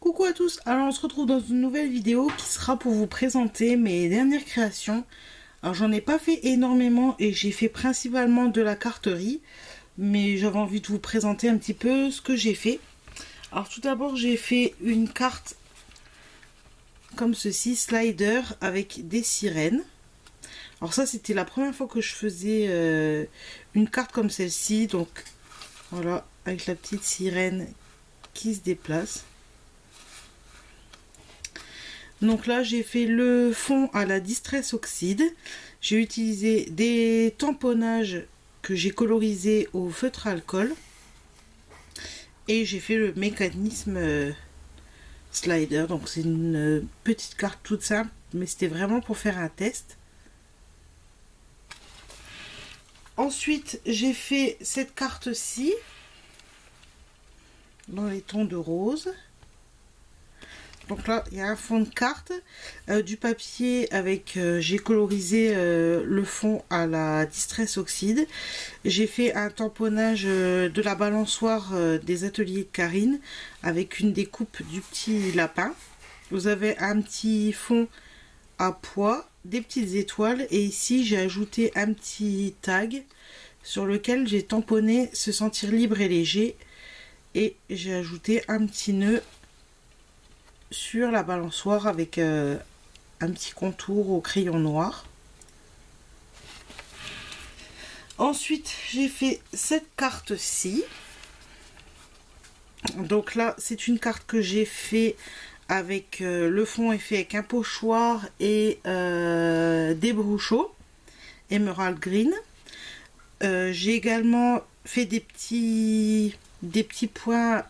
Coucou à tous, alors on se retrouve dans une nouvelle vidéo qui sera pour vous présenter mes dernières créations. Alors j'en ai pas fait énormément et j'ai fait principalement de la carterie, mais j'avais envie de vous présenter un petit peu ce que j'ai fait. Alors tout d'abord j'ai fait une carte comme ceci, slider avec des sirènes. Alors ça c'était la première fois que je faisais une carte comme celle-ci, donc voilà, avec la petite sirène qui se déplace. Donc là j'ai fait le fond à la Distress Oxide. J'ai utilisé des tamponnages que j'ai colorisés au feutre alcool. Et j'ai fait le mécanisme slider. Donc c'est une petite carte toute simple, mais c'était vraiment pour faire un test. Ensuite j'ai fait cette carte-ci dans les tons de rose. Donc là, il y a un fond de carte, du papier avec, j'ai colorisé le fond à la Distress Oxide. J'ai fait un tamponnage de la balançoire des ateliers de Karine avec une découpe du petit lapin. Vous avez un petit fond à pois, des petites étoiles et ici j'ai ajouté un petit tag sur lequel j'ai tamponné se sentir libre et léger et j'ai ajouté un petit nœud sur la balançoire avec un petit contour au crayon noir. Ensuite j'ai fait cette carte-ci. Donc là c'est une carte que j'ai fait avec le fond est fait avec un pochoir et des brouchaux Emerald Green. J'ai également fait des petits points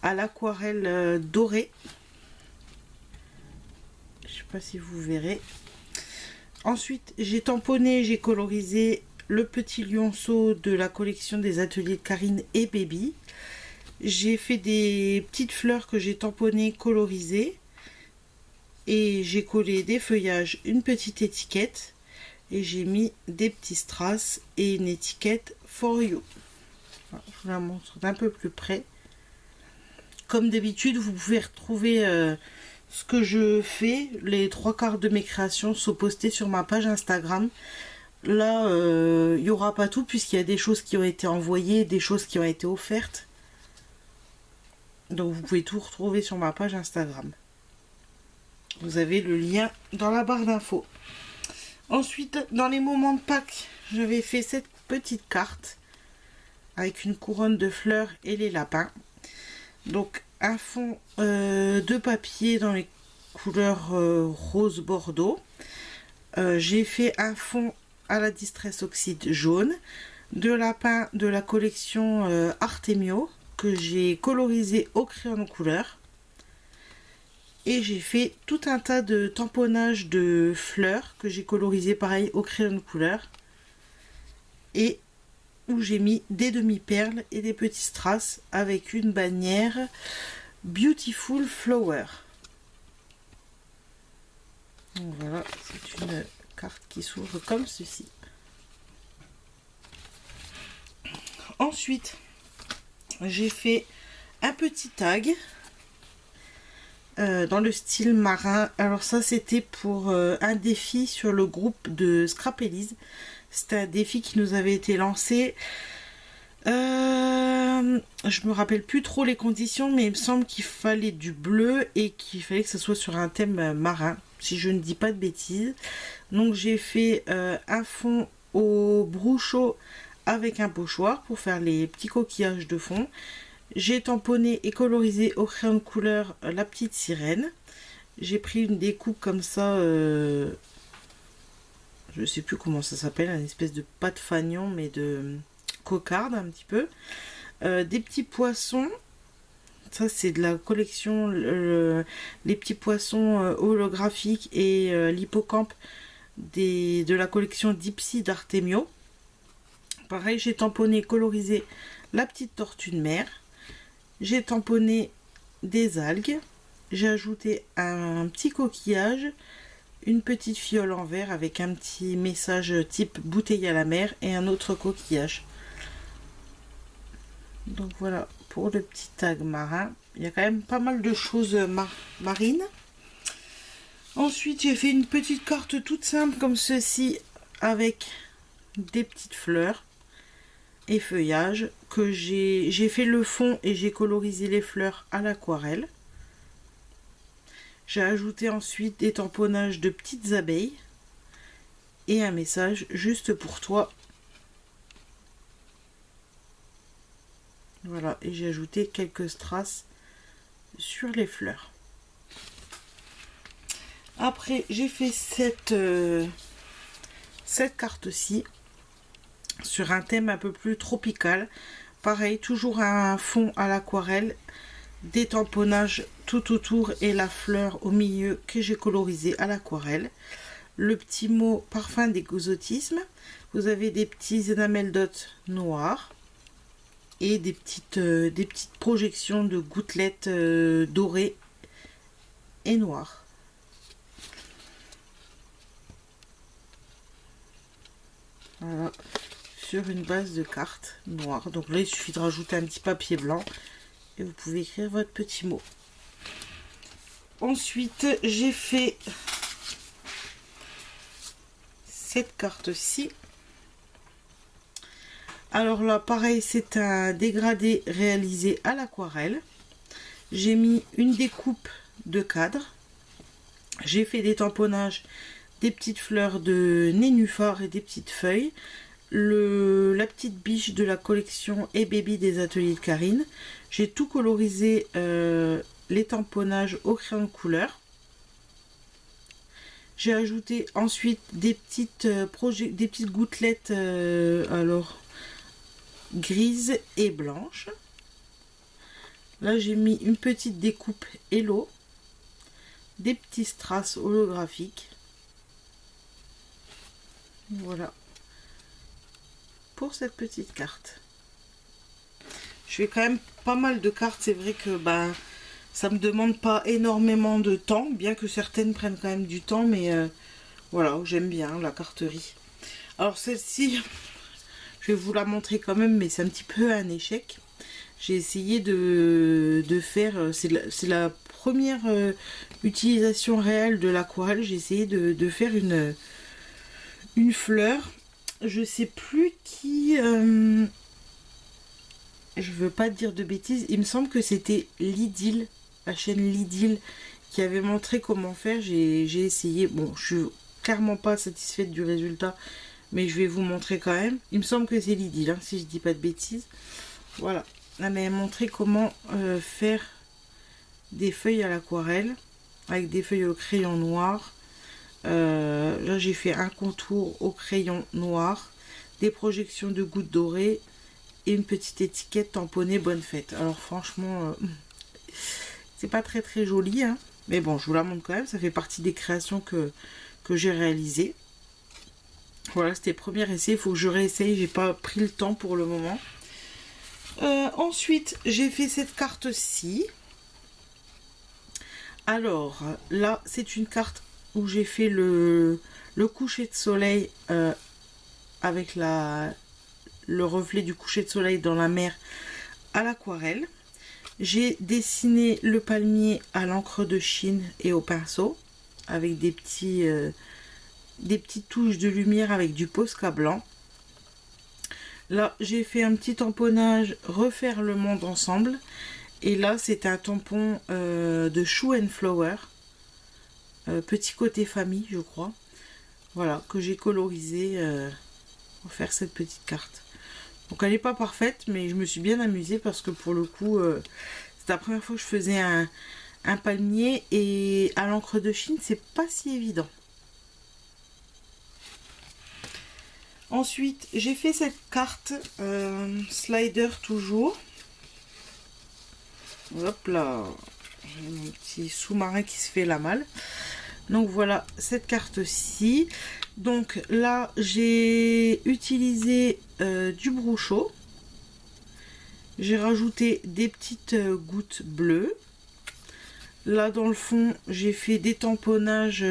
à l'aquarelle dorée. Je sais pas si vous verrez. Ensuite j'ai tamponné, j'ai colorisé le petit lionceau de la collection des ateliers de Karine et Baby. J'ai fait des petites fleurs que j'ai tamponnées, colorisées. Et j'ai collé des feuillages, une petite étiquette. Et j'ai mis des petits strass et une étiquette for you. Alors, je vous la montre d'un peu plus près. Comme d'habitude, vous pouvez retrouver ce que je fais. Les 3/4 de mes créations sont postées sur ma page Instagram. Là, il n'y aura pas tout puisqu'il y a des choses qui ont été envoyées, des choses qui ont été offertes. Donc vous pouvez tout retrouver sur ma page Instagram. Vous avez le lien dans la barre d'infos. Ensuite, dans les moments de Pâques, j'avais fait cette petite carte avec une couronne de fleurs et les lapins. Donc un fond de papier dans les couleurs rose bordeaux. J'ai fait un fond à la Distress Oxide jaune, de lapins de la collection Artemio que j'ai colorisé au crayon de couleur. Et j'ai fait tout un tas de tamponnages de fleurs que j'ai colorisé pareil au crayon de couleur. Et où j'ai mis des demi-perles et des petits strass avec une bannière Beautiful Flower. Donc voilà, c'est une carte qui s'ouvre comme ceci. Ensuite, j'ai fait un petit tag dans le style marin. Alors ça c'était pour un défi sur le groupe de Scrapelise. C'était un défi qui nous avait été lancé. Je me rappelle plus trop les conditions, mais il me semble qu'il fallait du bleu et qu'il fallait que ce soit sur un thème marin, si je ne dis pas de bêtises. Donc j'ai fait un fond au brouchot avec un pochoir pour faire les petits coquillages de fond. J'ai tamponné et colorisé au crayon de couleur la petite sirène. J'ai pris une découpe comme ça, je sais plus comment ça s'appelle, une espèce de pâte fagnon mais de cocarde un petit peu. Des petits poissons, ça c'est de la collection les petits poissons holographiques et l'hippocampe de la collection Dipsy d'Artemio. Pareil, j'ai tamponné, colorisé la petite tortue de mer. J'ai tamponné des algues. J'ai ajouté un petit coquillage, une petite fiole en verre avec un petit message type bouteille à la mer et un autre coquillage. Donc voilà pour le petit tag marin. Il y a quand même pas mal de choses marines. Ensuite, j'ai fait une petite carte toute simple comme ceci avec des petites fleurs et feuillages que j'ai fait le fond et j'ai colorisé les fleurs à l'aquarelle. J'ai ajouté ensuite des tamponnages de petites abeilles et un message juste pour toi. Voilà, et j'ai ajouté quelques strass sur les fleurs. Après, j'ai fait cette carte-ci sur un thème un peu plus tropical. Pareil, toujours un fond à l'aquarelle, des tamponnages tout autour et la fleur au milieu que j'ai colorisé à l'aquarelle. Le petit mot parfum d'exotisme. Vous avez des petits enamel dots noirs et des petites projections de gouttelettes dorées et noires. Voilà, sur une base de cartes noire. Donc là, il suffit de rajouter un petit papier blanc et vous pouvez écrire votre petit mot. Ensuite, j'ai fait cette carte-ci. Alors là, pareil, c'est un dégradé réalisé à l'aquarelle. J'ai mis une découpe de cadre. J'ai fait des tamponnages, des petites fleurs de nénuphar et des petites feuilles. La petite biche de la collection et baby des ateliers de Karine. J'ai tout colorisé les tamponnages au crayon de couleur. J'ai ajouté ensuite des petites gouttelettes alors grises et blanches. Là j'ai mis une petite découpe Hello, des petits strass holographiques. Voilà pour cette petite carte. Je fais quand même pas mal de cartes, c'est vrai que ça me demande pas énormément de temps, bien que certaines prennent quand même du temps, mais voilà, j'aime bien la carterie. Alors celle-ci, je vais vous la montrer quand même, mais c'est un petit peu un échec. J'ai essayé de faire, c'est la première utilisation réelle de l'aquarelle, j'ai essayé de faire une fleur. Je sais plus qui, je veux pas dire de bêtises, il me semble que c'était Lidl, la chaîne Lidl, qui avait montré comment faire. J'ai essayé, bon, je suis clairement pas satisfaite du résultat, mais je vais vous montrer quand même. Il me semble que c'est Lidl, hein, si je dis pas de bêtises. Voilà, elle m'a montré comment faire des feuilles à l'aquarelle avec des feuilles au crayon noir. Là j'ai fait un contour au crayon noir, des projections de gouttes dorées et une petite étiquette tamponnée bonne fête. Alors franchement c'est pas très joli, hein, mais bon, je vous la montre quand même, ça fait partie des créations que j'ai réalisées. Voilà, c'était le premier essai, il faut que je réessaye, j'ai pas pris le temps pour le moment. Ensuite j'ai fait cette carte-ci. Alors là c'est une carte où j'ai fait le coucher de soleil avec le reflet du coucher de soleil dans la mer à l'aquarelle. J'ai dessiné le palmier à l'encre de Chine et au pinceau avec des petites touches de lumière avec du Posca blanc. Là j'ai fait un petit tamponnage refaire le monde ensemble, et là c'est un tampon de Shoe and Flower. Petit côté famille, je crois. Voilà, que j'ai colorisé pour faire cette petite carte. Donc elle n'est pas parfaite, mais je me suis bien amusée parce que pour le coup, c'est la première fois que je faisais un palmier, et à l'encre de Chine, c'est pas si évident. Ensuite, j'ai fait cette carte slider toujours. Hop là, j'ai mon petit sous-marin qui se fait la malle. Donc voilà cette carte-ci. Donc là j'ai utilisé du brochot. J'ai rajouté des petites gouttes bleues. Là dans le fond, j'ai fait des tamponnages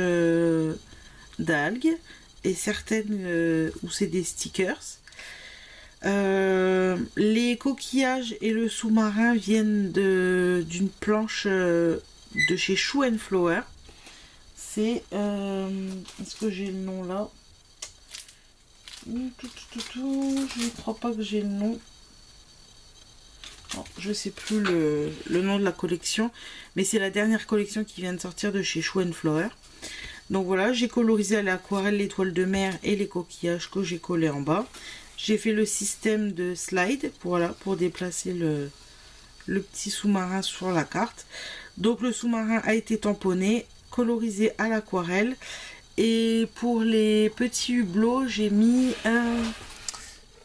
d'algues et certaines où c'est des stickers. Les coquillages et le sous-marin viennent d'une planche de chez Shoe and Flower. C'est... est-ce que j'ai le nom là? Je ne crois pas que j'ai le nom. Non, je sais plus le nom de la collection. Mais c'est la dernière collection qui vient de sortir de chez Shoe and Flower. Donc voilà, j'ai colorisé à l'aquarelle les toiles de mer et les coquillages que j'ai collés en bas. J'ai fait le système de slide pour déplacer le petit sous-marin sur la carte. Donc le sous-marin a été tamponné, colorisé à l'aquarelle. Et pour les petits hublots, j'ai mis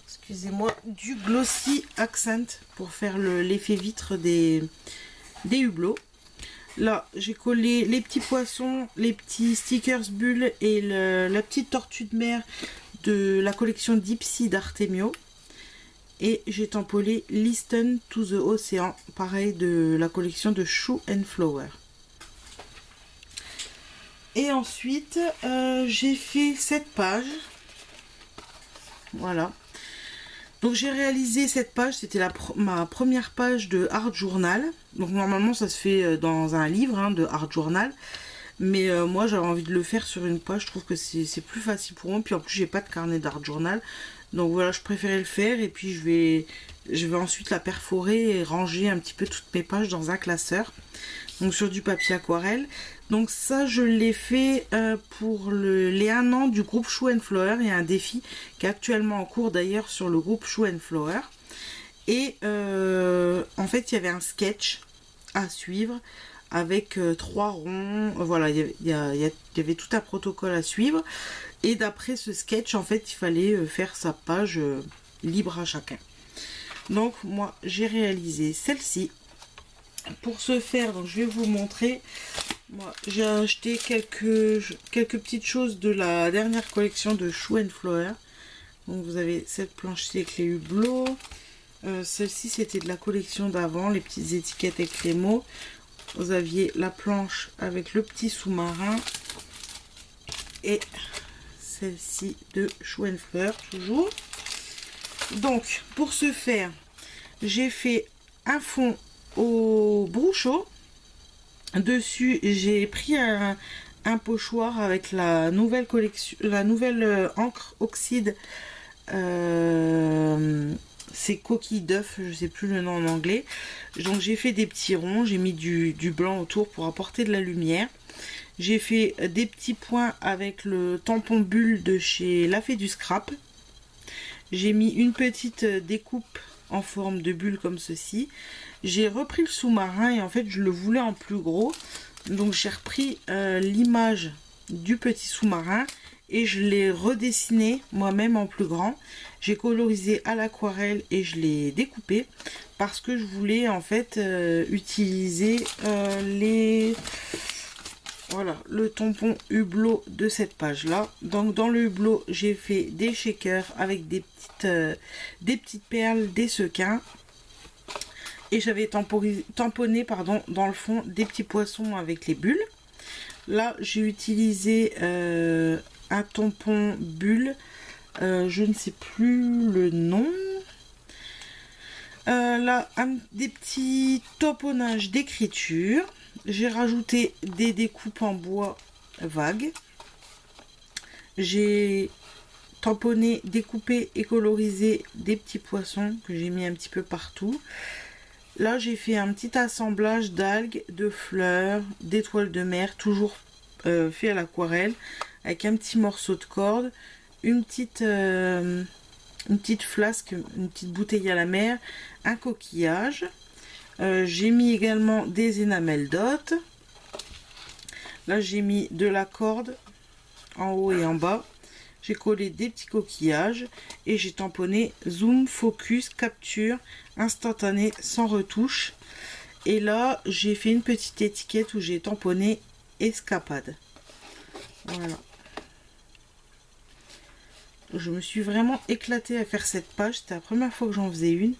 excusez-moi, du glossy accent pour faire l'effet vitre des hublots. Là, j'ai collé les petits poissons, les petits stickers bulles et la petite tortue de mer de la collection Deep Sea d'Artemio. Et j'ai tamponné Listen to the Ocean, pareil de la collection de Shoe and Flower. Et ensuite, j'ai fait cette page. Voilà. Donc j'ai réalisé cette page, c'était ma première page de Art Journal. Donc normalement ça se fait dans un livre hein, de Art Journal. Mais moi j'avais envie de le faire sur une page, je trouve que c'est plus facile pour moi. Puis en plus j'ai pas de carnet d'Art Journal. Donc voilà, je préférais le faire et puis je vais ensuite la perforer et ranger un petit peu toutes mes pages dans un classeur. Donc sur du papier aquarelle. Donc ça je l'ai fait pour les 1 an du groupe Shoe and Flower. Il y a un défi qui est actuellement en cours d'ailleurs sur le groupe Shoe and Flower. Et en fait il y avait un sketch à suivre avec 3 ronds. Voilà, il y avait tout un protocole à suivre. Et d'après ce sketch en fait il fallait faire sa page libre à chacun. Donc moi j'ai réalisé celle-ci. Pour ce faire, donc je vais vous montrer. Moi, j'ai acheté quelques petites choses de la dernière collection de Shoe and Flower. Donc vous avez cette planche-ci avec les hublots. Celle-ci c'était de la collection d'avant, les petites étiquettes avec les mots. Vous aviez la planche avec le petit sous-marin. Et celle-ci de Shoe and Flower toujours. Donc pour ce faire, j'ai fait un fond au brousseau. Dessus j'ai pris un pochoir avec la nouvelle collection, la nouvelle encre oxyde, c'est coquille d'œuf, je sais plus le nom en anglais. Donc j'ai fait des petits ronds, j'ai mis du blanc autour pour apporter de la lumière. J'ai fait des petits points avec le tampon bulle de chez La Fée du Scrap. J'ai mis une petite découpe en forme de bulle comme ceci. J'ai repris le sous-marin et en fait je le voulais en plus gros. Donc j'ai repris l'image du petit sous-marin et je l'ai redessiné moi-même en plus grand. J'ai colorisé à l'aquarelle et je l'ai découpé parce que je voulais en fait utiliser voilà, le tampon hublot de cette page là. Donc dans le hublot j'ai fait des shakers avec des petites perles, des sequins. Et j'avais tamponné pardon, dans le fond des petits poissons avec les bulles. Là j'ai utilisé un tampon bulle. Je ne sais plus le nom. Là des petits tamponnages d'écriture. J'ai rajouté des découpes en bois vagues. J'ai tamponné, découpé et colorisé des petits poissons que j'ai mis un petit peu partout. Là j'ai fait un petit assemblage d'algues, de fleurs, d'étoiles de mer, toujours fait à l'aquarelle, avec un petit morceau de corde, une petite flasque, une petite bouteille à la mer, un coquillage. J'ai mis également des énamels dot. Là j'ai mis de la corde en haut et en bas. J'ai collé des petits coquillages et j'ai tamponné zoom, focus, capture, instantané, sans retouche. Et là j'ai fait une petite étiquette où j'ai tamponné escapade. Voilà. Je me suis vraiment éclatée à faire cette page. C'était la première fois que j'en faisais une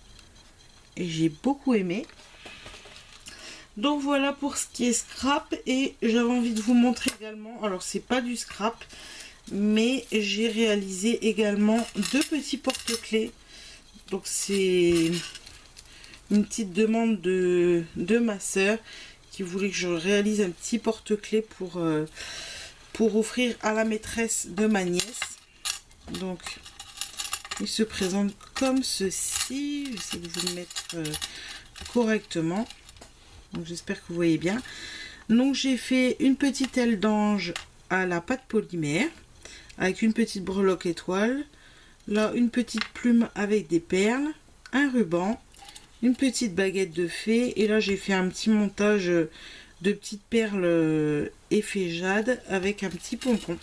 et j'ai beaucoup aimé. Donc voilà pour ce qui est scrap. Et j'avais envie de vous montrer également, alors c'est pas du scrap, mais j'ai réalisé également 2 petits porte-clés. Donc c'est une petite demande de ma soeur qui voulait que je réalise un petit porte-clés pour offrir à la maîtresse de ma nièce. Donc il se présente comme ceci. J'essaie de vous le mettre correctement. Donc j'espère que vous voyez bien. Donc j'ai fait une petite aile d'ange à la pâte polymère avec une petite breloque étoile. Là une petite plume avec des perles, un ruban, une petite baguette de fée. Et là j'ai fait un petit montage de petites perles effet jade avec un petit pompon.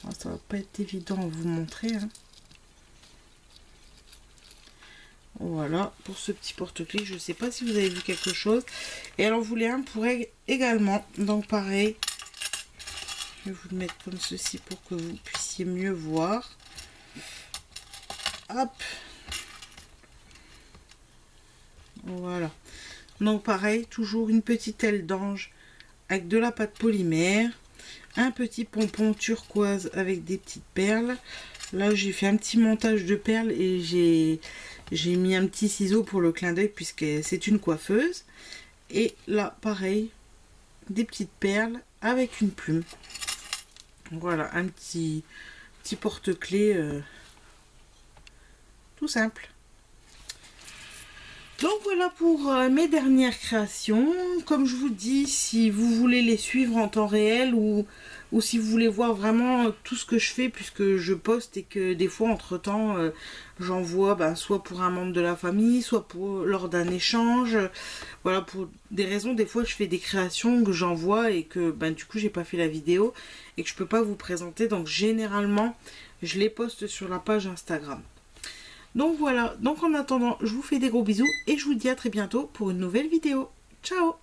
Alors, ça va pas être évident à vous montrer, hein. Voilà pour ce petit porte-clés. Je sais pas si vous avez vu quelque chose. Et alors vous voulez un pour également. Donc pareil, je vais vous le mettre comme ceci pour que vous puissiez mieux voir. Hop. Voilà. Donc pareil, toujours une petite aile d'ange avec de la pâte polymère. Un petit pompon turquoise avec des petites perles. Là j'ai fait un petit montage de perles et j'ai mis un petit ciseau pour le clin d'œil puisque c'est une coiffeuse. Et là pareil, des petites perles avec une plume. Voilà, un petit porte-clés tout simple. Donc voilà pour mes dernières créations. Comme je vous dis, si vous voulez les suivre en temps réel ou si vous voulez voir vraiment tout ce que je fais, puisque je poste et que des fois entre temps j'envoie soit pour un membre de la famille, soit lors d'un échange. Voilà, pour des raisons, des fois je fais des créations que j'envoie et que du coup j'ai pas fait la vidéo et que je peux pas vous présenter. Donc généralement je les poste sur la page Instagram. Donc voilà, donc en attendant, je vous fais des gros bisous et je vous dis à très bientôt pour une nouvelle vidéo. Ciao!